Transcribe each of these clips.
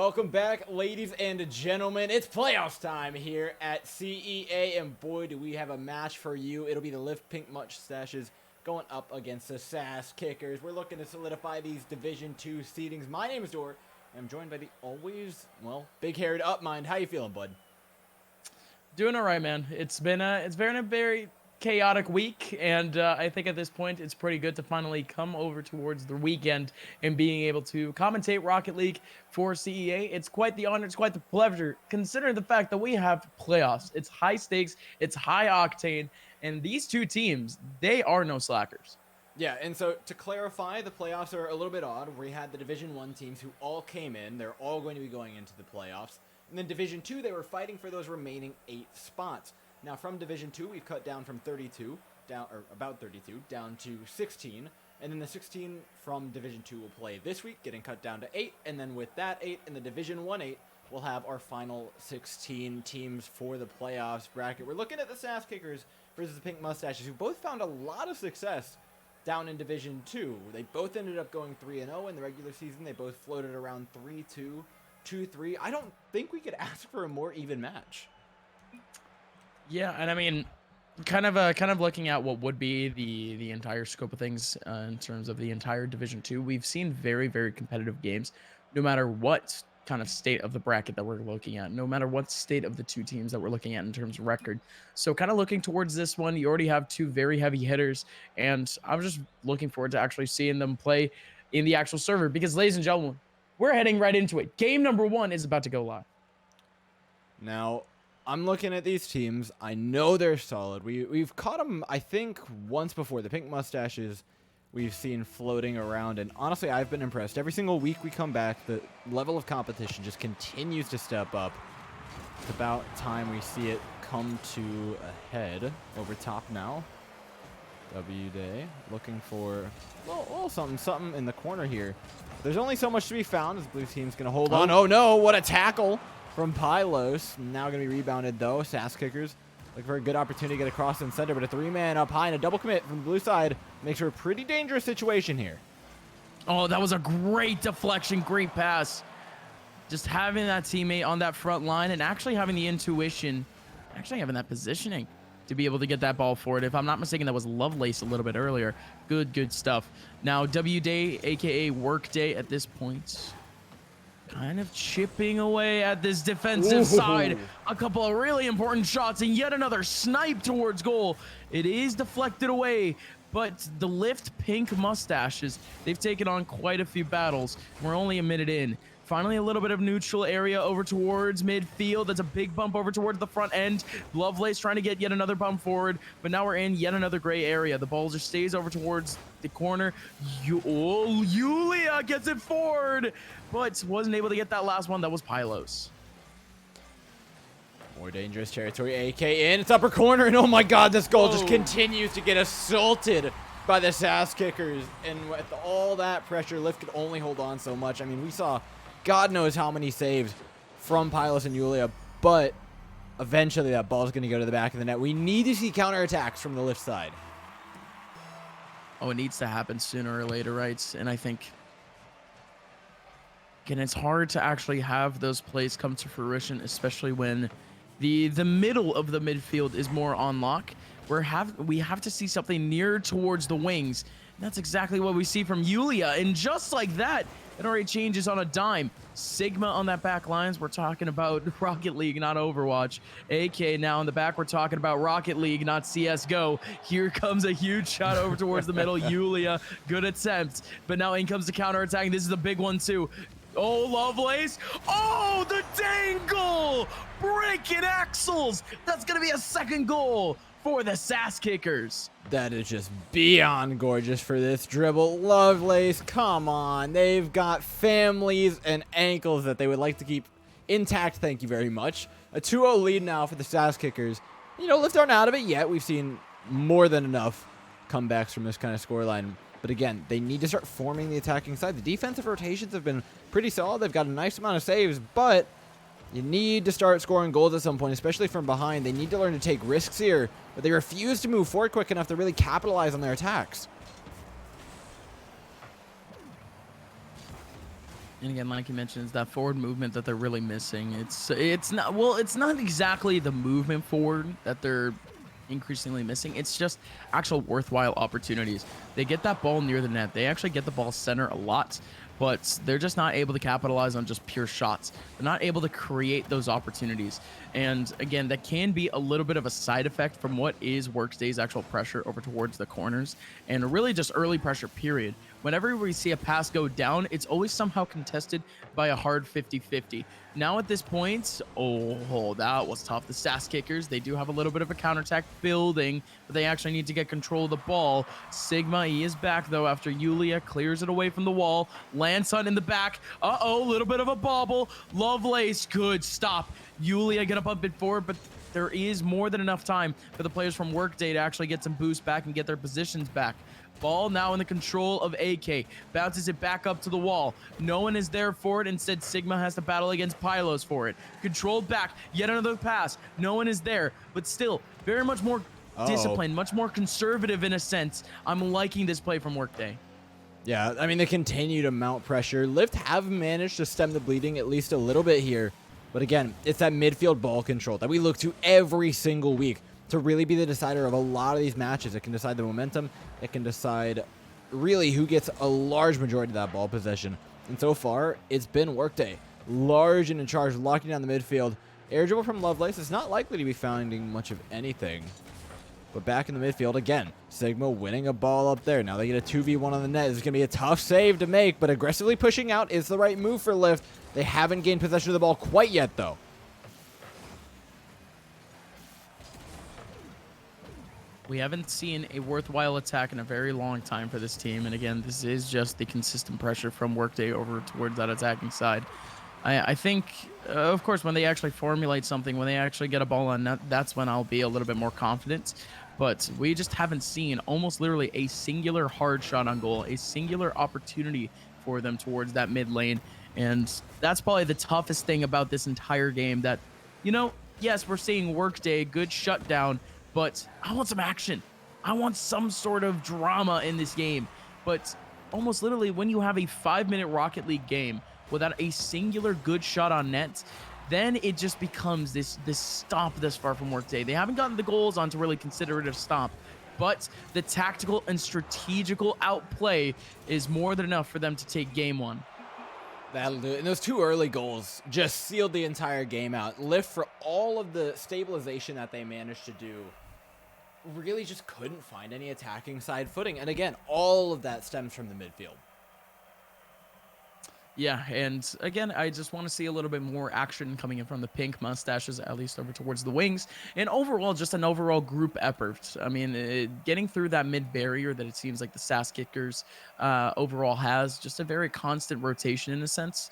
Welcome back, ladies and gentlemen. It's playoffs time here at CEA, and boy, do we have a match for you. It'll be the Lyft Pink Mustaches going up against the SaaS Kickers. We're looking to solidify these Division 2 seedings. My name is Dor, and I'm joined by the always, big-haired Upmind. How you feeling, bud? Doing all right, man. It's been a very chaotic week, and I think at this point it's pretty good to finally come over towards the weekend and being able to commentate Rocket League for CEA. It's quite the honor, it's quite the pleasure, considering the fact that we have playoffs. It's high stakes, it's high octane, and these two teams, they are no slackers. Yeah, and so to clarify, the playoffs are a little bit odd. We had the Division 1 teams who all came in. They're all going to be going into the playoffs. And then Division 2, they were fighting for those remaining 8 spots. Now, from Division 2, we've cut down from 32, about 32, down to 16. And then the 16 from Division 2 will play this week, getting cut down to 8. And then with that 8 in the Division 1-8, we'll have our final 16 teams for the playoffs bracket. We're looking at the SaaS Kickers versus the Pink Mustaches, who both found a lot of success down in Division 2. They both ended up going 3-0 in the regular season. They both floated around 3-2, 2-3. I don't think we could ask for a more even match. Yeah, and I mean, kind of looking at what would be the entire scope of things in terms of the entire Division 2, we've seen very competitive games, no matter what kind of state of the bracket that we're looking at, no matter what state of the two teams that we're looking at in terms of record. So kind of looking towards this one, you already have two very heavy hitters, and I'm just looking forward to actually seeing them play in the actual server, because ladies and gentlemen, we're heading right into it. Game number 1 is about to go live. Now, I'm looking at these teams. I know they're solid. We've caught them, I think, once before. The Pink Mustaches we've seen floating around, and honestly, I've been impressed. Every single week we come back, the level of competition just continues to step up. It's about time we see it come to a head. Over top now. WDAY looking for a little something in the corner here. There's only so much to be found as blue team's going to hold on. Oh no, what a tackle from Pylos. Now going to be rebounded though. SaaS Kickers looking for a good opportunity to get across in center, but a 3-man up high and a double commit from the blue side makes for a pretty dangerous situation here. Oh, that was a great deflection, great pass. Just having that teammate on that front line and actually having the intuition, actually having that positioning to be able to get that ball forward. If I'm not mistaken, that was Lovelace a little bit earlier. Good stuff. Now, WDAY, aka Workday at this point, kind of chipping away at this defensive side. A couple of really important shots and yet another snipe towards goal. It is deflected away, but the Lyft Pink Mustaches, they've taken on quite a few battles. We're only a minute in. Finally, a little bit of neutral area over towards midfield. That's a big bump over towards the front end. Lovelace trying to get yet another bump forward, but now we're in yet another gray area. The ball just stays over towards the corner. Yulia gets it forward, but wasn't able to get that last one. That was Pylos. More dangerous territory. AK in. It's upper corner, and oh my god, this goal just continues to get assaulted by the SaaS Kickers. And with all that pressure, Lyft could only hold on so much. I mean, we saw God knows how many saves from Pylos and Yulia, but eventually that ball's going to go to the back of the net. We need to see counterattacks from the Lyft side. Oh, it needs to happen sooner or later, right? And I think, again, it's hard to actually have those plays come to fruition, especially when the middle of the midfield is more on lock. We have to see something near towards the wings. And that's exactly what we see from Yulia. And just like that, it already changes on a dime. Sigma on that back lines. We're talking about Rocket League, not Overwatch. AK now in the back. We're talking about Rocket League, not CSGO. Here comes a huge shot over towards the middle. Yulia, good attempt. But now in comes the counterattack. This is a big one too. Oh, Lovelace. Oh, the dangle! Breaking axles. That's going to be a second goal for the SaaS Kickers. That is just beyond gorgeous for this dribble. Lovelace, come on. They've got families and ankles that they would like to keep intact. Thank you very much. A 2-0 lead now for the SaaS Kickers. You know, Lyft aren't out of it yet. We've seen more than enough comebacks from this kind of scoreline. But again, they need to start forming the attacking side. The defensive rotations have been pretty solid. They've got a nice amount of saves, but you need to start scoring goals at some point, especially from behind. They need to learn to take risks here, but they refuse to move forward quick enough to really capitalize on their attacks. And again, like you mentioned, it's that forward movement that they're really missing. It's not exactly the movement forward that they're increasingly missing. It's just actual worthwhile opportunities. They get that ball near the net. They actually get the ball center a lot, but they're just not able to capitalize on just pure shots. They're not able to create those opportunities. And again, that can be a little bit of a side effect from what is Workday's actual pressure over towards the corners and really just early pressure, period. Whenever we see a pass go down, it's always somehow contested by a hard 50-50. Now at this point, oh, that was tough. The SaaS kickers, they do have a little bit of a counterattack building, but they actually need to get control of the ball. Sigma, he is back though after Yulia clears it away from the wall. Lanson in the back. Uh-oh, a little bit of a bobble. Lovelace, good stop. Yulia get up a bit forward, but there is more than enough time for the players from Workday to actually get some boost back and get their positions back. Ball now in the control of AK. Bounces it back up to the wall. No one is there for it. Instead, Sigma has to battle against Pylos for it. Controlled back. Yet another pass. No one is there. But still, very much more disciplined, much more conservative in a sense. I'm liking this play from Workday. Yeah, I mean, they continue to mount pressure. Lyft have managed to stem the bleeding at least a little bit here. But again, it's that midfield ball control that we look to every single week to really be the decider of a lot of these matches. It can decide the momentum. It can decide really who gets a large majority of that ball possession. And so far, it's been Workday. Large and in charge, locking down the midfield. Air dribble from Lovelace is not likely to be finding much of anything. But back in the midfield again. Sigma winning a ball up there. Now they get a 2v1 on the net. This is going to be a tough save to make, but aggressively pushing out is the right move for Lyft. They haven't gained possession of the ball quite yet, though. We haven't seen a worthwhile attack in a very long time for this team. And again, this is just the consistent pressure from Workday over towards that attacking side. I think, of course, when they actually formulate something, when they actually get a ball on net, that's when I'll be a little bit more confident. But we just haven't seen almost literally a singular hard shot on goal, a singular opportunity for them towards that mid lane. And that's probably the toughest thing about this entire game, that, you know, yes, we're seeing Workday, good shutdown, but I want some action. I want some sort of drama in this game. But almost literally, when you have a 5-minute Rocket League game without a singular good shot on net, then it just becomes this stop this far from Workday. They haven't gotten the goals on to really consider it a stop, but the tactical and strategical outplay is more than enough for them to take game one. That'll do it. And those 2 early goals just sealed the entire game out. Lyft, for all of the stabilization that they managed to do, really just couldn't find any attacking side footing. And again, all of that stems from the midfield. Yeah, and again, I just want to see a little bit more action coming in from the pink mustaches, at least over towards the wings. And overall, just an overall group effort. I mean, getting through that mid barrier that it seems like the SaaS kickers overall has, just a very constant rotation in a sense.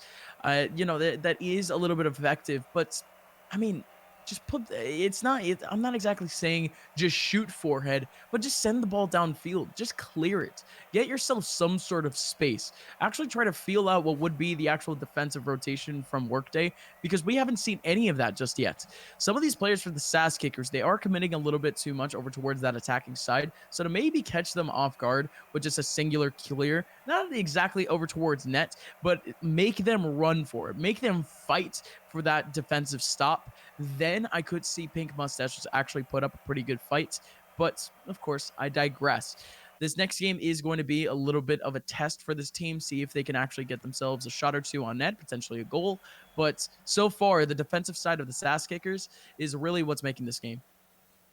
You know, that is a little bit effective, but I mean, just I'm not exactly saying just shoot forehead, but just send the ball downfield. Just clear it. Get yourself some sort of space. Actually try to feel out what would be the actual defensive rotation from Workday, because we haven't seen any of that just yet. Some of these players for the SaaS kickers, they are committing a little bit too much over towards that attacking side. So to maybe catch them off guard with just a singular clear, not exactly over towards net, but make them run for it. Make them fight for that defensive stop. Then I could see Pink Mustaches actually put up a pretty good fight. But of course, I digress. This next game is going to be a little bit of a test for this team, see if they can actually get themselves a shot or two on net, potentially a goal. But so far, the defensive side of the SaaS kickers is really what's making this game.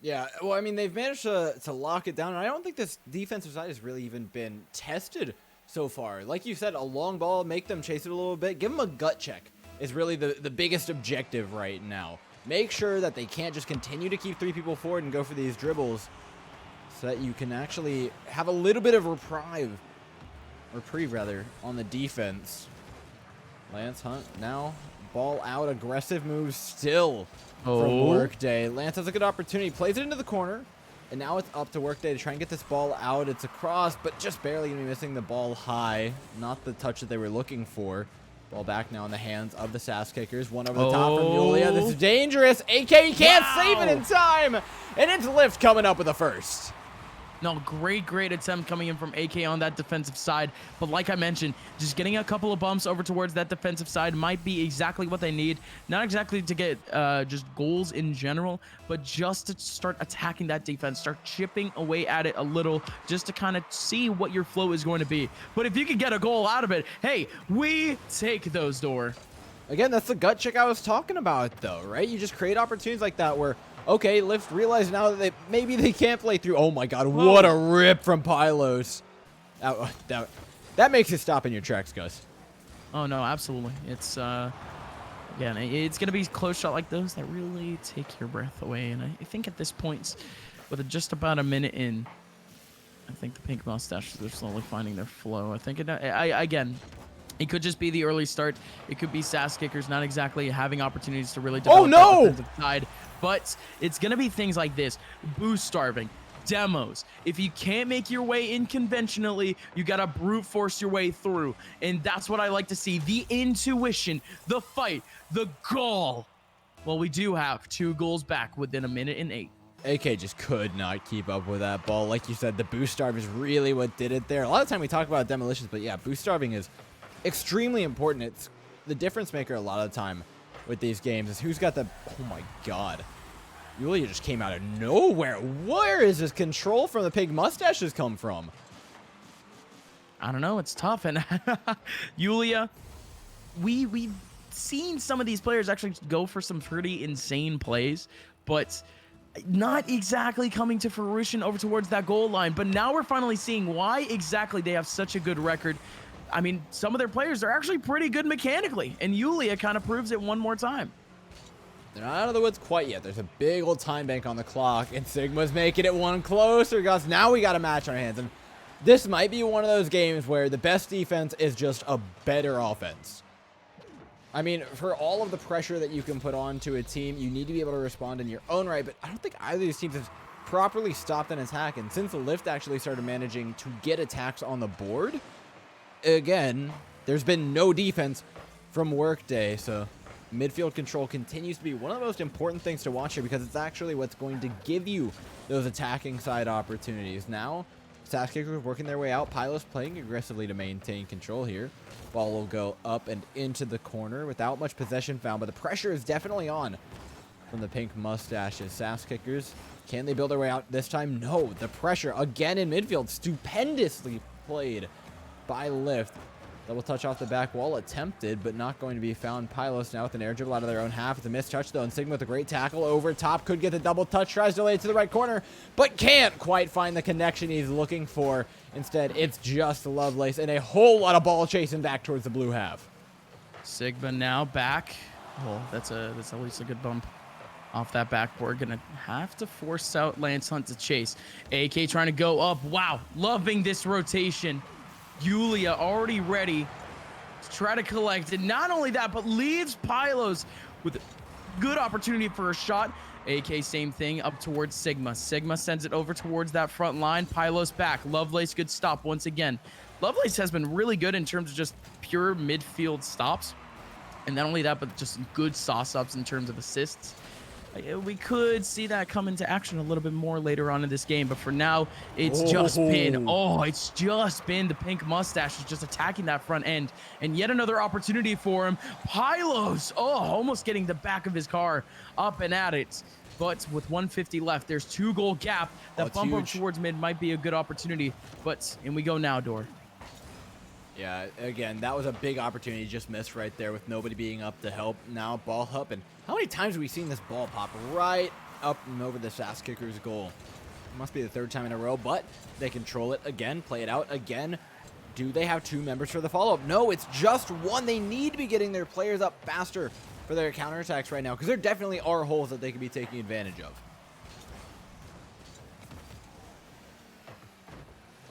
Yeah, well, I mean, they've managed to lock it down, and I don't think this defensive side has really even been tested so far. Like you said, a long ball, make them chase it a little bit, give them a gut check is really the biggest objective right now. Make sure that they can't just continue to keep 3 people forward and go for these dribbles, so that you can actually have a little bit of reprieve on the defense. Lance Hunt now, ball out, aggressive moves still from Workday. Lance has a good opportunity, plays it into the corner, and now it's up to Workday to try and get this ball out. It's a cross, but just barely going to be missing the ball high. Not the touch that they were looking for. Ball back now in the hands of the SaaS kickers. One over the top from Yulia. This is dangerous. AK can't save it in time, and it's Lyft coming up with a first. No, great attempt coming in from AK on that defensive side. But like I mentioned, just getting a couple of bumps over towards that defensive side might be exactly what they need. Not exactly to get just goals in general, but just to start attacking that defense, start chipping away at it a little, just to kind of see what your flow is going to be. But if you could get a goal out of it, hey, we take those, Door. Again, that's the gut check I was talking about, though, right? You just create opportunities like that where, okay, Lyft realize now that maybe they can't play through. Oh my God, what a rip from Pylos. That makes you stop in your tracks, Gus. Oh no, absolutely. It's again, it's gonna be a close shot like those that really take your breath away. And I think at this point, with just about a minute in, I think the Pink Mustaches are slowly finding their flow. I think again, it could just be the early start. It could be SaaS kickers not exactly having opportunities to really develop that defensive side. But it's going to be things like this. Boost starving. Demos. If you can't make your way in conventionally, you got to brute force your way through. And that's what I like to see. The intuition, the fight, the gall. Well, we do have 2 goals back within a minute and 8. AK just could not keep up with that ball. Like you said, the boost starve is really what did it there. A lot of time we talk about demolitions, but yeah, boost starving is extremely important. It's the difference maker a lot of the time with these games is who's got the... Oh my God. Yulia just came out of nowhere. Where is this control from the Pink Mustaches come from? I don't know. It's tough. And Yulia, we've seen some of these players actually go for some pretty insane plays, but not exactly coming to fruition over towards that goal line. But now we're finally seeing why exactly they have such a good record. I mean, some of their players are actually pretty good mechanically, and Yulia kind of proves it one more time. They're not out of the woods quite yet. There's a big old time bank on the clock, and Sigma's making it one closer, Gus. Now we got a match on our hands, and this might be one of those games where the best defense is just a better offense. I mean, for all of the pressure that you can put onto a team, you need to be able to respond in your own right, but I don't think either of these teams has properly stopped an attack, and since the Lyft actually started managing to get attacks on the board, again, there's been no defense from Workday, so midfield control continues to be one of the most important things to watch here because it's actually what's going to give you those attacking side opportunities. Now, SaaS kickers working their way out. Pylos playing aggressively to maintain control here. Ball will go up and into the corner without much possession found, but the pressure is definitely on from the Pink Mustaches. SaaS kickers, can they build their way out this time? No, the pressure again in midfield, stupendously played by Lyft. Double touch off the back wall attempted, but not going to be found. Pylos now with an air dribble out of their own half. It's a missed touch though, and Sigma with a great tackle over top. Could get the double touch, tries to lay it to the right corner, but can't quite find the connection he's looking for. Instead, it's just Lovelace and a whole lot of ball chasing back towards the blue half. Sigma now back. Oh, that's at least a good bump off that backboard. Gonna have to force out Lance Hunt to chase. AK trying to go up. Wow, loving this rotation. Yulia already ready to try to collect it. Not only that, but leaves Pylos with a good opportunity for a shot. AK, same thing, up towards Sigma. Sigma sends it over towards that front line. Pylos back. Lovelace, good stop once again. Lovelace has been really good in terms of just pure midfield stops. And not only that, but just good sauce-ups in terms of assists. We could see that come into action a little bit more later on in this game, but for now, it's just been the Pink Mustaches just attacking that front end, and yet another opportunity for him. Pylos, almost getting the back of his car up and at it, but with 150 left, there's 2-goal gap. That bump up towards mid might be a good opportunity, but in we go now, Door. Yeah, again, that was a big opportunity. Just missed right there with nobody being up to help. Now ball up, and how many times have we seen this ball pop right up and over the SaaS kicker's goal? It must be the 3rd time in a row, but they control it again, play it out again. Do they have 2 members for the follow-up? No, it's just 1. They need to be getting their players up faster for their counterattacks right now because there definitely are holes that they could be taking advantage of.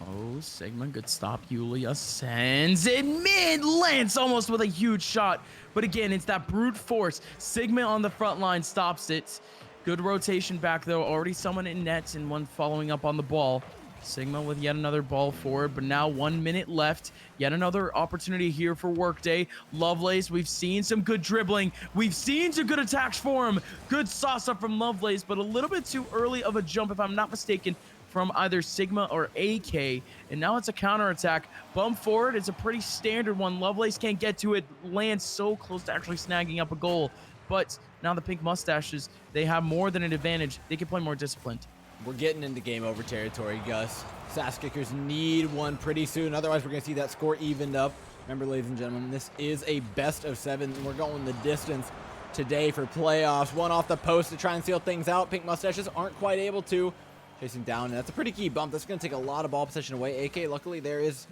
Oh, Sigma, good stop. Yulia sends it mid. Lance almost with a huge shot. But again, it's that brute force. Sigma on the front line stops it. Good rotation back, though. Already someone in net and one following up on the ball. Sigma with yet another ball forward, but now 1 minute left. Yet another opportunity here for Workday. Lovelace, we've seen some good dribbling. We've seen some good attacks for him. Good sauce up from Lovelace, but a little bit too early of a jump, if I'm not mistaken, from either Sigma or AK. And now it's a counterattack. Bump forward, it's a pretty standard one. Lovelace can't get to it, lands so close to actually snagging up a goal. But now the Pink Mustaches, they have more than an advantage. They can play more disciplined. We're getting into game over territory, Gus. SaaS Kickers need one pretty soon. Otherwise, we're going to see that score evened up. Remember, ladies and gentlemen, this is a best of 7. We're going the distance today for playoffs. One off the post to try and seal things out. Pink Mustaches aren't quite able to. Chasing down, and that's a pretty key bump. That's going to take a lot of ball possession away. AK, luckily, there is,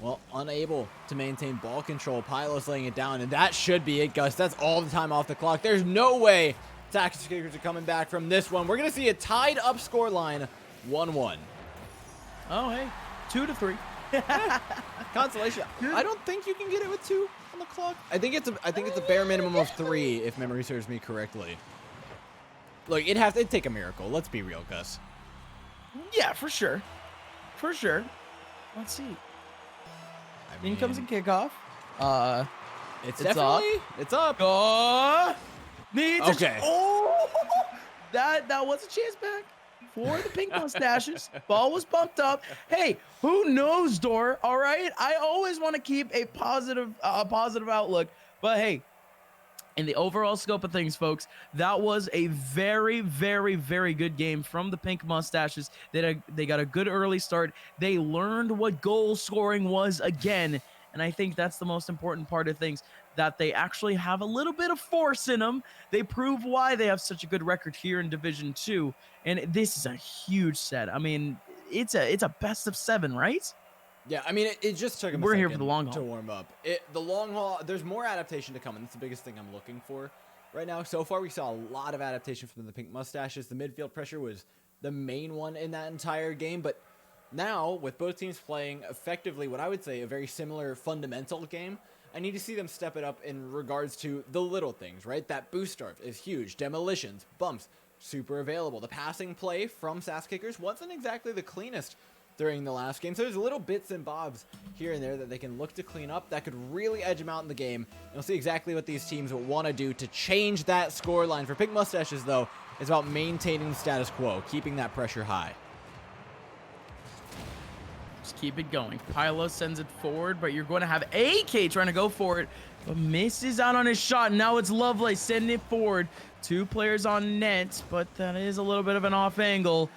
well, unable to maintain ball control. Pylos laying it down, and that should be it, Gus. That's all the time off the clock. There's no way SaaS Kickers are coming back from this one. We're going to see a tied up score line, 1-1. Oh, hey, 2-3. Consolation. I don't think you can get it with 2 on the clock. I think it's a bare minimum of 3, if memory serves me correctly. Look, it'd take a miracle. Let's be real, Gus. Yeah, for sure. For sure. Let's see. In comes a kickoff. It's definitely up. It's up. Needs okay. Oh, that was a chance back for the Pink Mustaches. Ball was bumped up. Hey, who knows, Dor? All right, I always want to keep a positive outlook. But hey, in the overall scope of things, folks, that was a very, very, very good game from the Pink Mustaches. They got a good early start. They learned what goal scoring was again. And I think that's the most important part of things, that they actually have a little bit of force in them. They prove why they have such a good record here in Division 2. And this is a huge set. I mean, it's a best of 7, right? Yeah, I mean, it just took them We're here for the long haul to warm up. The long haul, there's more adaptation to come, and that's the biggest thing I'm looking for right now. So far, we saw a lot of adaptation from the Pink Mustaches. The midfield pressure was the main one in that entire game, but now, with both teams playing effectively what I would say a very similar fundamental game, I need to see them step it up in regards to the little things, right? That boost start is huge. Demolitions, bumps, super available. The passing play from SaaS Kickers wasn't exactly the cleanest during the last game. So there's little bits and bobs here and there that they can look to clean up that could really edge them out in the game. And we'll see exactly what these teams will want to do to change that score line. For Pink Mustaches, though, it's about maintaining the status quo, keeping that pressure high. Just keep it going. Pylo sends it forward, but you're going to have AK trying to go for it, but misses out on his shot. Now it's Lovelace sending it forward. 2 players on net, but that is a little bit of an off angle.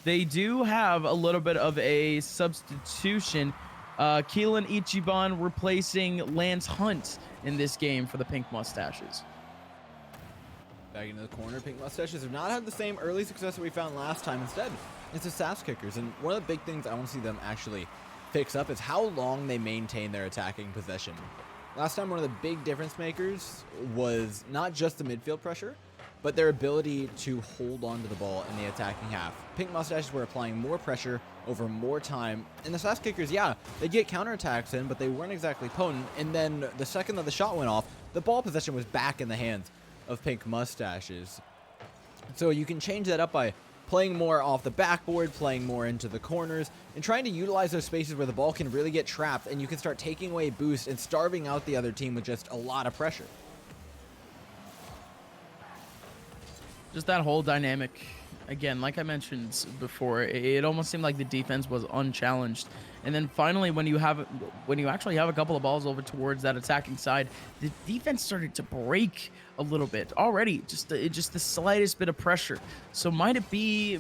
They do have a little bit of a substitution. Keelan Ichiban replacing Lance Hunt in this game for the Pink Mustaches. Back into the corner, Pink Mustaches have not had the same early success that we found last time. Instead, it's the SaaS Kickers, and one of the big things I want to see them actually fix up is how long they maintain their attacking possession. Last time, one of the big difference makers was not just the midfield pressure, but their ability to hold on to the ball in the attacking half. Pink Mustaches were applying more pressure over more time, and the SaaS Kickers, yeah, they get counterattacks in, but they weren't exactly potent, and then the second that the shot went off, the ball possession was back in the hands of Pink Mustaches. So you can change that up by playing more off the backboard, playing more into the corners, and trying to utilize those spaces where the ball can really get trapped, and you can start taking away boost and starving out the other team with just a lot of pressure. Just that whole dynamic, again, like I mentioned before, it almost seemed like the defense was unchallenged. And then finally, when you actually have a couple of balls over towards that attacking side, the defense started to break a little bit already. Just the slightest bit of pressure. So might it be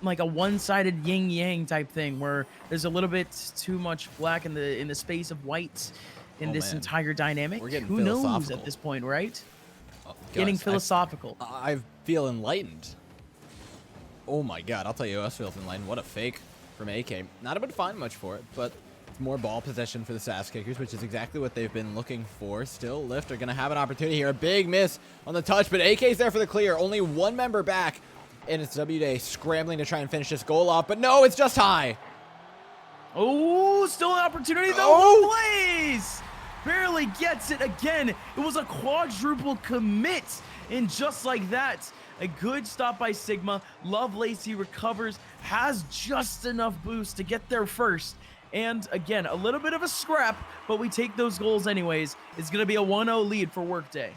like a one-sided yin-yang type thing where there's a little bit too much black in the space of white in this entire dynamic? We're getting Who knows at this point, right? Getting philosophical. I feel enlightened. Oh my god, I'll tell you, us feels enlightened. What a fake from AK. Not able to find much for it, but it's more ball possession for the SaaS Kickers, which is exactly what they've been looking for. Still, Lyft are going to have an opportunity here. A big miss on the touch, but AK's there for the clear. Only one member back, and it's WDAY scrambling to try and finish this goal off, but no, it's just high. Oh, still an opportunity though. Oh! Blaze barely gets it again. It was a quadruple commit, and just like that, A good stop by Sigma. Lovelace, he recovers, has just enough boost to get there first. And again, a little bit of a scrap, but we take those goals anyways. It's going to be a 1-0 lead for Workday.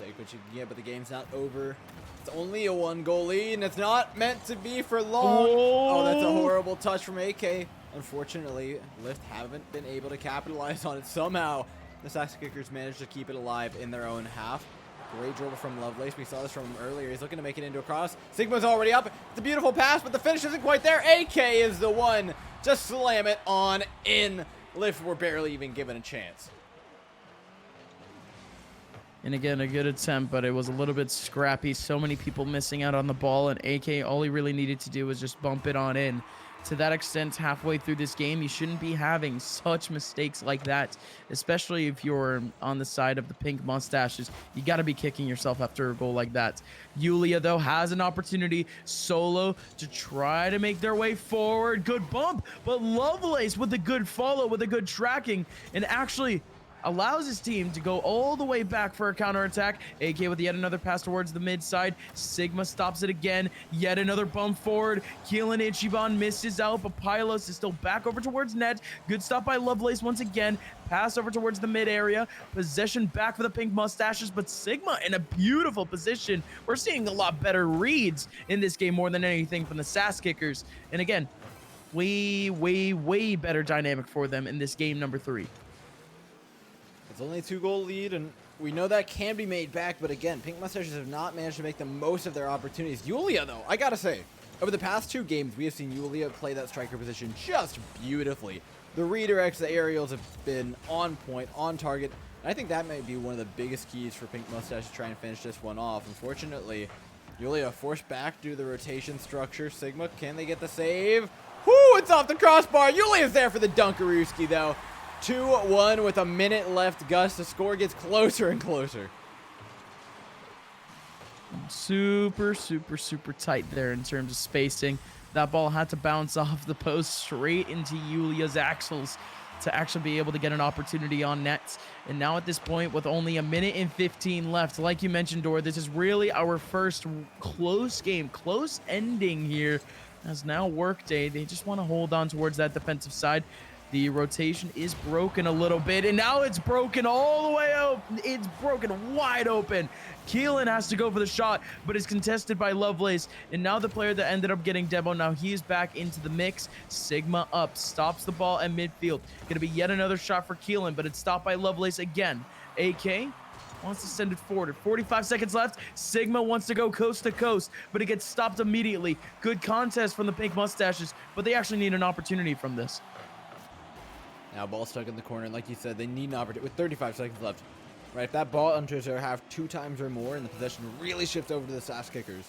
Take what you can get, but the game's not over. It's only a 1-goal lead, and it's not meant to be for long. Oh, that's a horrible touch from AK. Unfortunately, Lyft haven't been able to capitalize on it somehow. The SaaS Kickers managed to keep it alive in their own half. Great dribble from Lovelace. We saw this from him earlier. He's looking to make it into a cross. Sigma's already up. It's a beautiful pass, but the finish isn't quite there. AK is the one to slam it on in. Lyft were barely even given a chance. And again, a good attempt, but it was a little bit scrappy. So many people missing out on the ball, and AK, all he really needed to do was just bump it on in. To that extent, halfway through this game, you shouldn't be having such mistakes like that, especially if you're on the side of the pink mustaches. You got to be kicking yourself after a goal like that. Yulia, though, has an opportunity solo to try to make their way forward. Good bump, but Lovelace with a good follow, with a good tracking, and actually allows his team to go all the way back for a counterattack. AK with yet another pass towards the mid side. Sigma stops it again. Yet another bump forward. Keelan Ichiban misses out, but Pylos is still back over towards net. Good stop by Lovelace once again. Pass over towards the mid area. Possession back for the pink mustaches, but Sigma in a beautiful position. We're seeing a lot better reads in this game more than anything from the SaaS Kickers. And again, way better dynamic for them in this game number 3. It's only a 2-goal lead, and we know that can be made back, but again, Pink Mustaches have not managed to make the most of their opportunities. Yulia, though, I gotta say, over the past 2 games, we have seen Yulia play that striker position just beautifully. The redirects, the aerials have been on point, on target, and I think that might be one of the biggest keys for Pink Mustache to try and finish this one off. Unfortunately, Yulia forced back due to the rotation structure. Sigma, can they get the save? Whoo, it's off the crossbar. Yulia's there for the Dunkarooski, though. 2-1 with a minute left. Gus, the score gets closer and closer. Super tight there in terms of spacing. That ball had to bounce off the post straight into Yulia's axles to actually be able to get an opportunity on net. And now at this point, with only a minute and 15 left, like you mentioned, Dor, this is really our first close game, close ending here. As now Workday, they just want to hold on towards that defensive side. The rotation is broken a little bit, and now it's broken all the way out. It's broken wide open. Keelan has to go for the shot, but is contested by Lovelace. And now the player that ended up getting Debo, now he is back into the mix. Sigma up, stops the ball at midfield. Gonna be yet another shot for Keelan, but it's stopped by Lovelace again. AK wants to send it forward. 45 seconds left. Sigma wants to go coast to coast, but it gets stopped immediately. Good contest from the pink mustaches, but they actually need an opportunity from this. Now ball stuck in the corner, and like you said, they need an opportunity with 35 seconds left. Right, if that ball enters their half 2 times or more, and the possession really shifts over to the SaaS Kickers,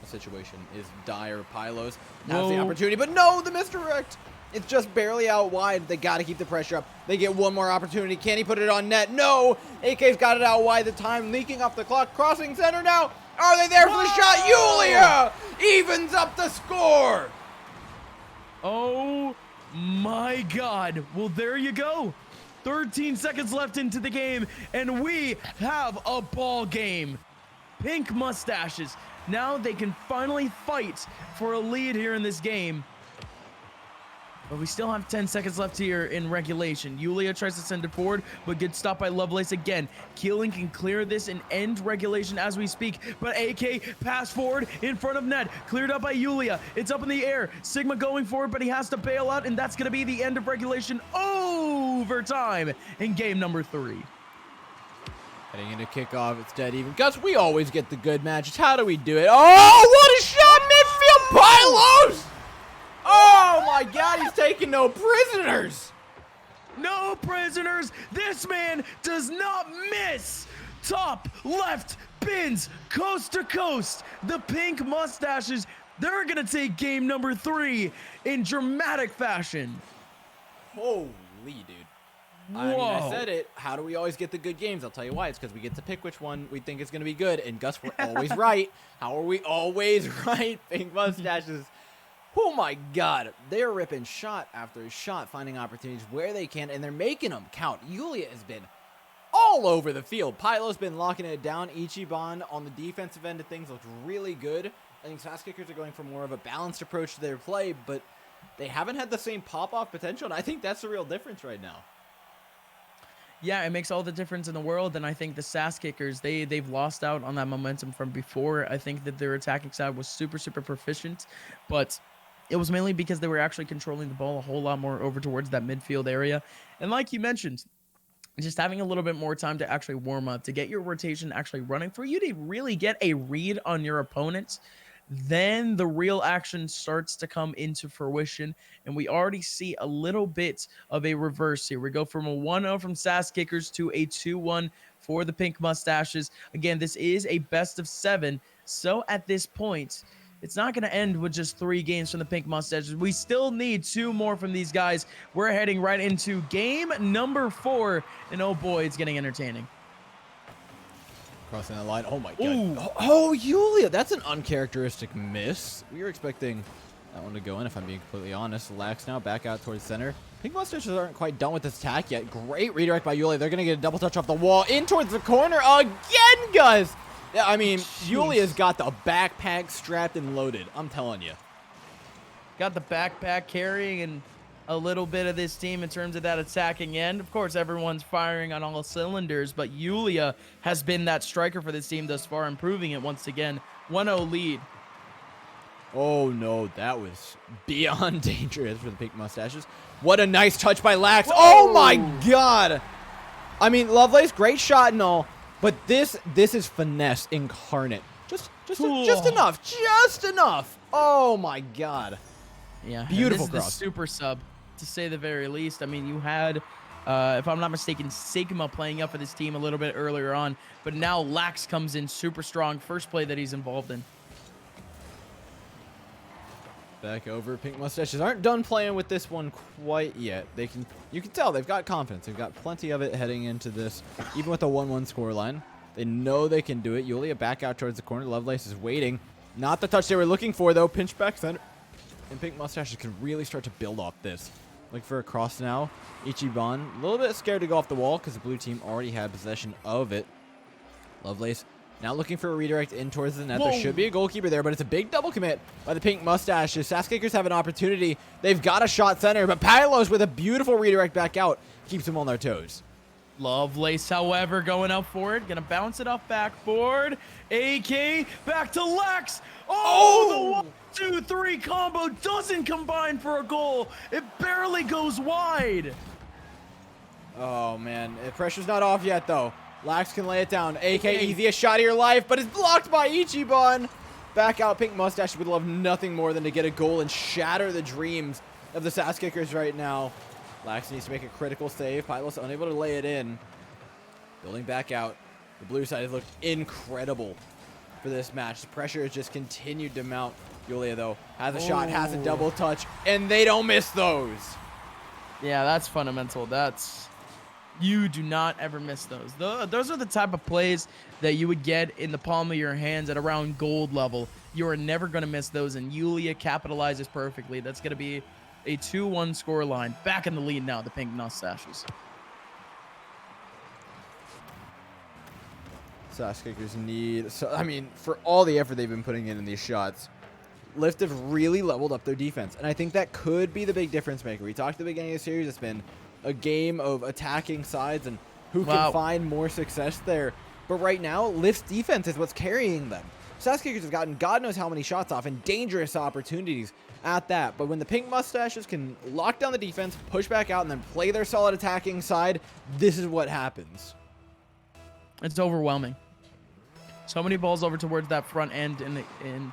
the situation is dire. Pylos has the opportunity, but no, the misdirect. It's just barely out wide. They got to keep the pressure up. They get one more opportunity. Can he put it on net? No. AK's got it out wide. The time leaking off the clock. Crossing center now. Are they there for the shot? Yulia evens up the score. Oh my God. Well, there you go. 13 seconds left into the game, and we have a ball game. Pink Mustaches. Now they can finally fight for a lead here in this game. But we still have 10 seconds left here in regulation. Yulia tries to send it forward, but gets stopped by Lovelace again. Keelan can clear this and end regulation as we speak. But AK pass forward in front of net. Cleared up by Yulia. It's up in the air. Sigma going forward, but he has to bail out, and that's going to be the end of regulation. Overtime in game number 3. Heading into kickoff, it's dead even. Gus, we always get the good matches. How do we do it? Oh, what a shot midfield. Pylos! Oh my God, he's taking no prisoners. No prisoners. This man does not miss. Top left bins coast to coast. The Pink Mustaches, they're going to take game number 3 in dramatic fashion. Holy dude. I mean, I said it. How do we always get the good games? I'll tell you why. It's because we get to pick which one we think is going to be good. And Gus, we're always right. How are we always right? Pink Mustaches. Oh my God. They're ripping shot after shot, finding opportunities where they can, and they're making them count. Yulia has been all over the field. Pylo's been locking it down. Ichiban on the defensive end of things looks really good. I think SaaS Kickers are going for more of a balanced approach to their play, but they haven't had the same pop-off potential, and I think that's the real difference right now. Yeah, it makes all the difference in the world, and I think the SaaS Kickers, they've lost out on that momentum from before. I think that their attacking side was super proficient, but it was mainly because they were actually controlling the ball a whole lot more over towards that midfield area. And like you mentioned, just having a little bit more time to actually warm up, to get your rotation actually running, for you to really get a read on your opponent, then the real action starts to come into fruition, and we already see a little bit of a reverse here. We go from a 1-0 from SaaS Kickers to a 2-1 for the Pink Mustaches. Again, this is a best of 7, so at this point, it's not going to end with just 3 games from the Pink Mustaches. We still need 2 more from these guys. We're heading right into game number 4, and oh boy, it's getting entertaining. Crossing the line. Oh my god. Oh, Yulia. That's an uncharacteristic miss. We were expecting that one to go in, if I'm being completely honest. Lax now back out towards center. Pink Mustaches aren't quite done with this attack yet. Great redirect by Yulia. They're going to get a double touch off the wall. In towards the corner again, guys. Yeah, I mean, Yulia's got the backpack strapped and loaded. I'm telling you. Got the backpack carrying and a little bit of this team in terms of that attacking end. Of course, everyone's firing on all cylinders, but Yulia has been that striker for this team thus far, improving it once again. 1-0 lead. Oh, no, that was beyond dangerous for the Pink Mustaches. What a nice touch by Lax. Whoa. Oh, my God. I mean, Lovelace, great shot and all, but this is finesse incarnate. Just enough. Just enough. Oh, my God. Yeah, beautiful this is cross. The super sub, to say the very least. I mean, you had, if I'm not mistaken, Sigma playing up for this team a little bit earlier on, but now Lax comes in super strong. First play that he's involved in. Back over. Pink Mustaches aren't done playing with this one quite yet. You can tell they've got confidence. They've got plenty of it heading into this, even with a 1-1 scoreline. They know they can do it. Yulia back out towards the corner. Lovelace is waiting. Not the touch they were looking for, though. Pinch back center. And Pink Mustaches can really start to build off this. Look for a cross now. Ichiban, a little bit scared to go off the wall because the blue team already had possession of it. Lovelace now looking for a redirect in towards the net. Whoa. There should be a goalkeeper there, but it's a big double commit by the Pink Mustaches. SaaS Kickers have an opportunity. They've got a shot center, but Pylos with a beautiful redirect back out keeps them on their toes. Lovelace, however, going up for it. Gonna bounce it off backboard. AK back to Lex. Oh! The 1-2-3 combo doesn't combine for a goal. It barely goes wide. Oh, man. The pressure's not off yet, though. Lax can lay it down. AK, easiest shot of your life, but it's blocked by Ichiban. Back out. Pink Mustache would love nothing more than to get a goal and shatter the dreams of the SaaS Kickers right now. Lax needs to make a critical save. Pylos unable to lay it in. Building back out. The blue side has looked incredible for this match. The pressure has just continued to mount. Yulia, though, has a shot, has a double touch, and they don't miss those. Yeah, that's fundamental. You do not ever miss those. Those are the type of plays that you would get in the palm of your hands at around gold level. You are never going to miss those, and Yulia capitalizes perfectly. That's going to be a 2-1 scoreline. Back in the lead now, the Pink Mustaches. SaaS Kickers need, for all the effort they've been putting in these shots, Lyft have really leveled up their defense, and I think that could be the big difference maker. We talked at the beginning of the series, it's been a game of attacking sides and who can find more success there. But right now, Lyft's defense is what's carrying them. SaaS Kickers have gotten God knows how many shots off and dangerous opportunities at that. But when the Pink Mustaches can lock down the defense, push back out, and then play their solid attacking side, this is what happens. It's overwhelming. So many balls over towards that front end, and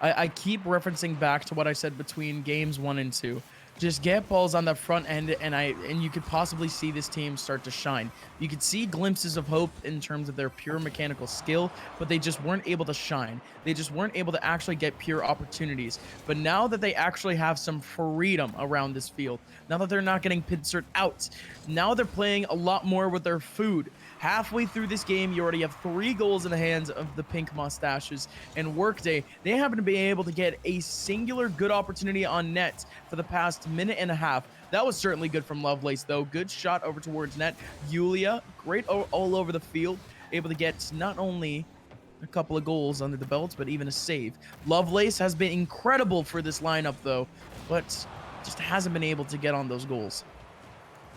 I keep referencing back to what I said between games 1 and 2. Just get balls on the front end, and you could possibly see this team start to shine. You could see glimpses of hope in terms of their pure mechanical skill, but they just weren't able to shine. They just weren't able to actually get pure opportunities. But now that they actually have some freedom around this field, now that they're not getting pincered out, now they're playing a lot more with their food. Halfway through this game, you already have 3 goals in the hands of the Pink Mustaches. And Workday, they happen to be able to get a singular good opportunity on net for the past minute and a half. That was certainly good from Lovelace, though. Good shot over towards net. Yulia, great all over the field, able to get not only a couple of goals under the belt, but even a save. Lovelace has been incredible for this lineup, though, but just hasn't been able to get on those goals.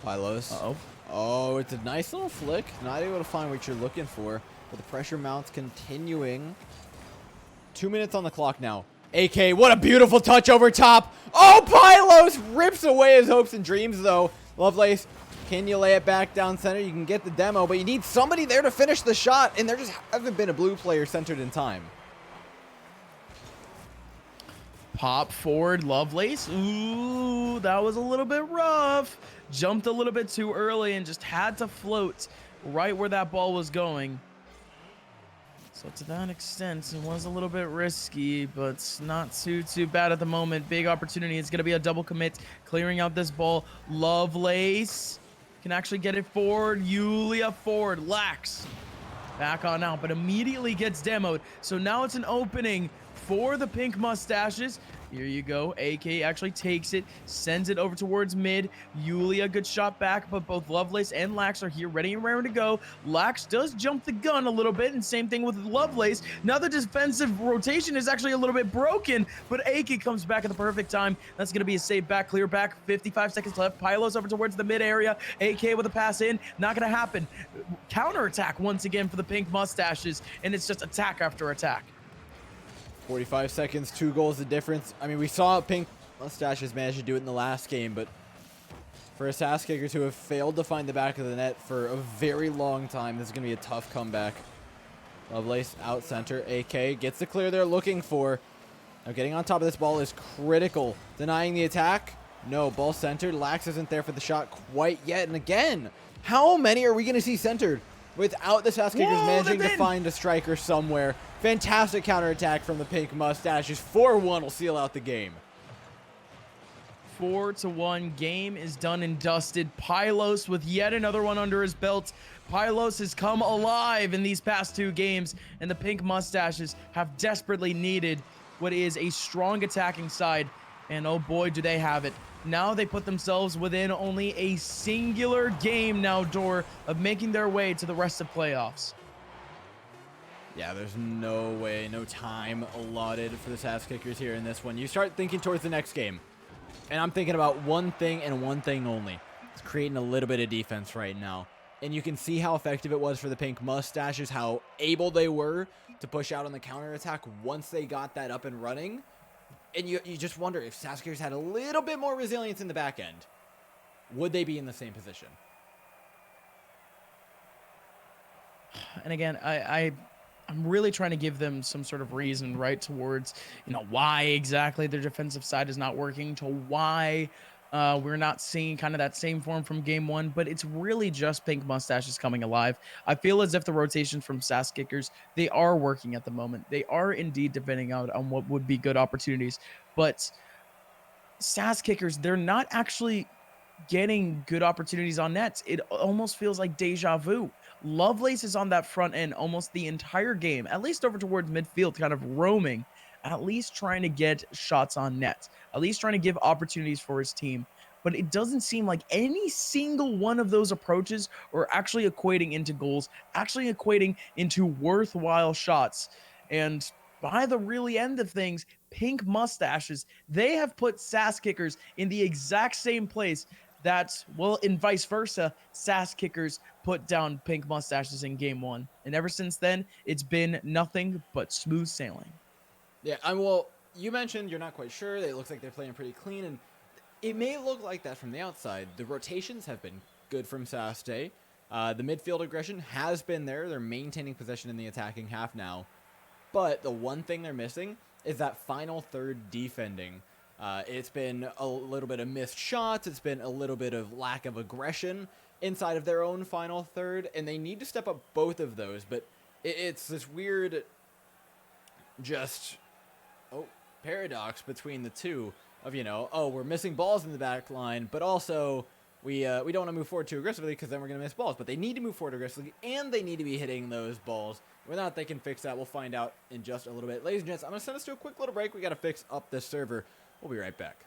Pylos. Uh-oh. Oh, it's a nice little flick. Not able to find what you're looking for, but the pressure mounts continuing. 2 minutes on the clock now. AK, what a beautiful touch over top. Oh, Pylos rips away his hopes and dreams, though. Lovelace, can you lay it back down center? You can get the demo, but you need somebody there to finish the shot, and there just hasn't been a blue player centered in time. Pop forward, Lovelace. Ooh, that was a little bit rough. Jumped a little bit too early and just had to float right where that ball was going. So to that extent, it was a little bit risky, but not too bad at the moment. Big opportunity. It's going to be a double commit, clearing out this ball. Lovelace can actually get it forward. Yulia forward. Lax back on out, but immediately gets demoed. So now it's an opening for the Pink Mustaches. Here you go. AK actually takes it, sends it over towards mid. Yulia, good shot back, but both Lovelace and Lax are here ready and raring to go. Lax does jump the gun a little bit, and same thing with Lovelace. Now the defensive rotation is actually a little bit broken, but AK comes back at the perfect time. That's going to be a save back, clear back. 55 seconds left. Pylos over towards the mid area. AK with a pass in. Not going to happen. Counterattack once again for the Pink Mustaches, and it's just attack after attack. 45 seconds, 2 goals the difference. I mean, we saw Pink Mustaches manage to do it in the last game, but for a SaaS kicker to have failed to find the back of the net for a very long time, this is going to be a tough comeback. Lovelace out center. AK gets the clear they're looking for. Now getting on top of this ball is critical. Denying the attack. No, ball centered. Lax isn't there for the shot quite yet. And again, how many are we going to see centered without the SaaS kickers managing to find a striker somewhere? Fantastic counterattack from the Pink Mustaches. 4-1 will seal out the game. 4-1. Game is done and dusted. Pylos with yet another one under his belt. Pylos has come alive in these past 2 games, and the Pink Mustaches have desperately needed what is a strong attacking side, and oh boy, do they have it. Now they put themselves within only a singular game now, Door, of making their way to the rest of playoffs. Yeah, there's no way, no time allotted for the SaaS kickers here in this one. You start thinking towards the next game, and I'm thinking about one thing and one thing only. It's creating a little bit of defense right now. And you can see how effective it was for the Pink Mustaches, how able they were to push out on the counterattack once they got that up and running. And you just wonder if SaaS kickers had a little bit more resilience in the back end, would they be in the same position? And again, I'm really trying to give them some sort of reason, right, towards, why exactly their defensive side is not working, to why we're not seeing kind of that same form from game 1, but it's really just Pink Mustaches coming alive. I feel as if the rotations from SaaS kickers, they are working at the moment. They are indeed depending out on what would be good opportunities, but SaaS kickers, they're not actually getting good opportunities on nets. It almost feels like deja vu. Lovelace is on that front end almost the entire game, at least over towards midfield, kind of roaming, at least trying to get shots on net, at least trying to give opportunities for his team. But it doesn't seem like any single one of those approaches are actually equating into goals, actually equating into worthwhile shots. And by the really end of things, Pink Mustaches, they have put SaaS kickers in the exact same place that, well, in vice versa, SaaS kickers put down Pink Mustaches in game 1. And ever since then, it's been nothing but smooth sailing. Yeah, well, you mentioned you're not quite sure. It looks like they're playing pretty clean, and it may look like that from the outside. The rotations have been good from SaaS Day. The midfield aggression has been there. They're maintaining possession in the attacking half now. But the one thing they're missing is that final third defending. It's been a little bit of missed shots. It's been a little bit of lack of aggression inside of their own final third, and they need to step up both of those. But it's this weird paradox between the two of, we're missing balls in the back line, but also we don't want to move forward too aggressively because then we're going to miss balls. But they need to move forward aggressively, and they need to be hitting those balls. Whether or not they can fix that, we'll find out in just a little bit. Ladies and gents, I'm going to send us to a quick little break. We got to fix up this server. We'll be right back.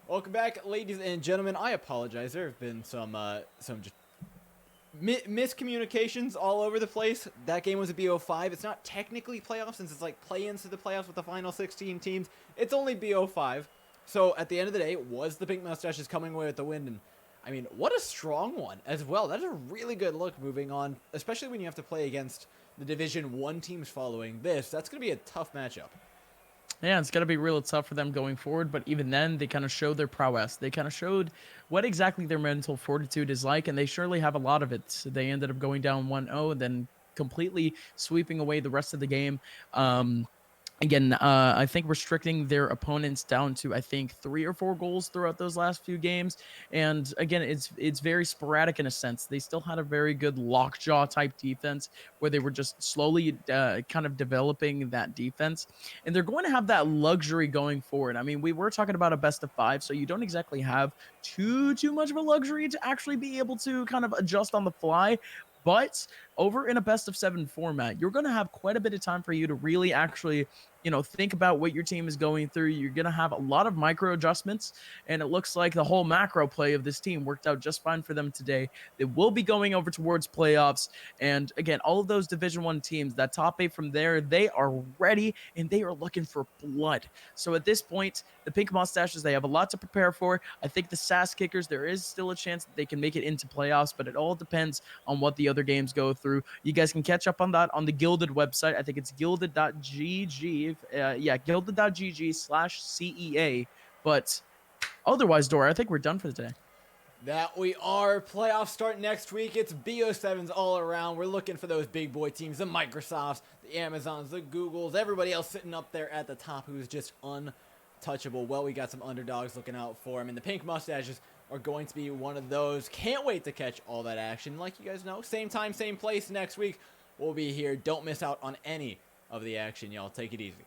Welcome back, ladies and gentlemen. I apologize. There have been some just miscommunications all over the place. That game was a BO5. It's not technically playoffs since it's like play-ins to the playoffs with the final 16 teams. It's only BO5. So at the end of the day, was the Pink Mustaches coming away with the win? And I mean, what a strong one as well. That's a really good look moving on, especially when you have to play against the Division 1 teams following this. That's going to be a tough matchup. Yeah, it's going to be real tough for them going forward, but even then, they kind of showed their prowess. They kind of showed what exactly their mental fortitude is like, and they surely have a lot of it. They ended up going down 1-0 and then completely sweeping away the rest of the game. Again, I think restricting their opponents down to, I think, 3 or 4 goals throughout those last few games. And again, it's very sporadic in a sense. They still had a very good lockjaw type defense where they were just slowly kind of developing that defense. And they're going to have that luxury going forward. I mean, we were talking about a best of 5, so you don't exactly have too much of a luxury to actually be able to kind of adjust on the fly. But over in a best of 7 format, you're going to have quite a bit of time for you to really actually, think about what your team is going through. You're going to have a lot of micro adjustments, and it looks like the whole macro play of this team worked out just fine for them today. They will be going over towards playoffs, and again, all of those Division 1 teams, that top 8 from there, they are ready and they are looking for blood. So at this point, the Pink Mustaches, they have a lot to prepare for. I think the SaaS Kickers, there is still a chance that they can make it into playoffs, but it all depends on what the other games go through. You guys can catch up on that on the Gilded website. I think it's gilded.gg. Yeah, gilded.gg/CEA. But otherwise, Dora, I think we're done for the day. That we are. Playoffs start next week. It's BO7s all around. We're looking for those big boy teams, the Microsofts, the Amazons, the Googles, everybody else sitting up there at the top who's just untouchable. Well, we got some underdogs looking out for them, and the Pink Mustaches are going to be one of those. Can't wait to catch all that action. Like you guys know, same time, same place next week. We'll be here. Don't miss out on any of the action, y'all. Take it easy.